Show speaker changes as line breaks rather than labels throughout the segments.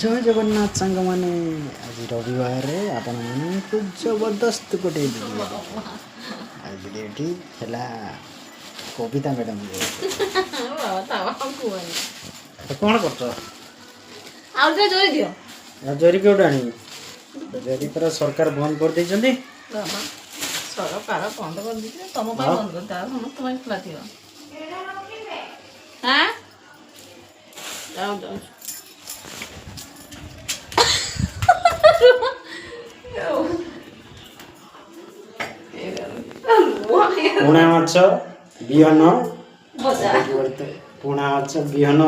जय जगन्नाथ सांग मैंने आज रविवार आपण मानक जबरदस्त गोटे आज वीडियोटी है कविता मैडम कौन कर
जोरी दियो
जरी केउटा आनी जरी पर सरकार बंद कर देछन्ती
सरकार बंद कर दीजिए तुम बंद करता है तुम खुला थी हाँ जाओ जाओ
पुणा माछ बिहन पुणा माछ बिहन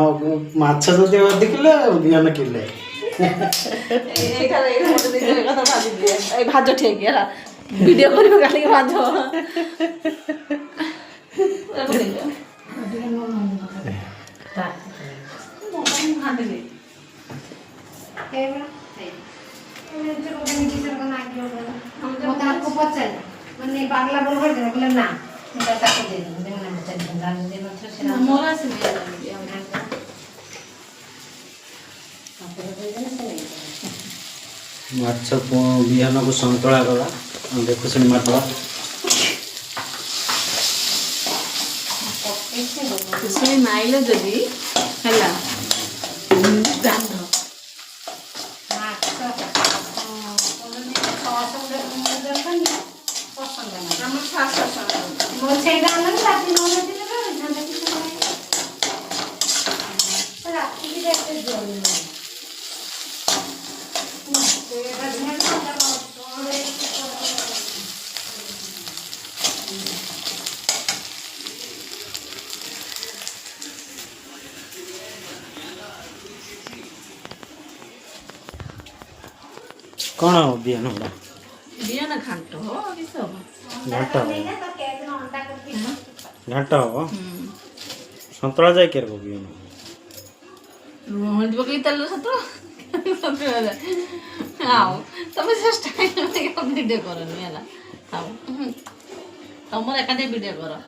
माछ तो देखले बिहन किले
भाज ठेक वीडियो करियो खाली भाज
आपको पचाए मैंने बांग्ला बोल कर दे बोले ना मैं ताको दे दूं मैंने बचा दे दान दे मतलब से
मोरा से मिल
माछ बिहन को संतुला कला देखु सुन माटवा
से नाइले जदी हला दान दो
कौन हो बिहन गुड़ा
बिया ना घंटो हो अभी सब
घाटा हो घाटा हो संतुला जाए के रखो बिहन
मोहन बकई तल्लो सतो आओ तमे से स्टाइल में वीडियो करो नहीं हला आओ तमर एकादे वीडियो करो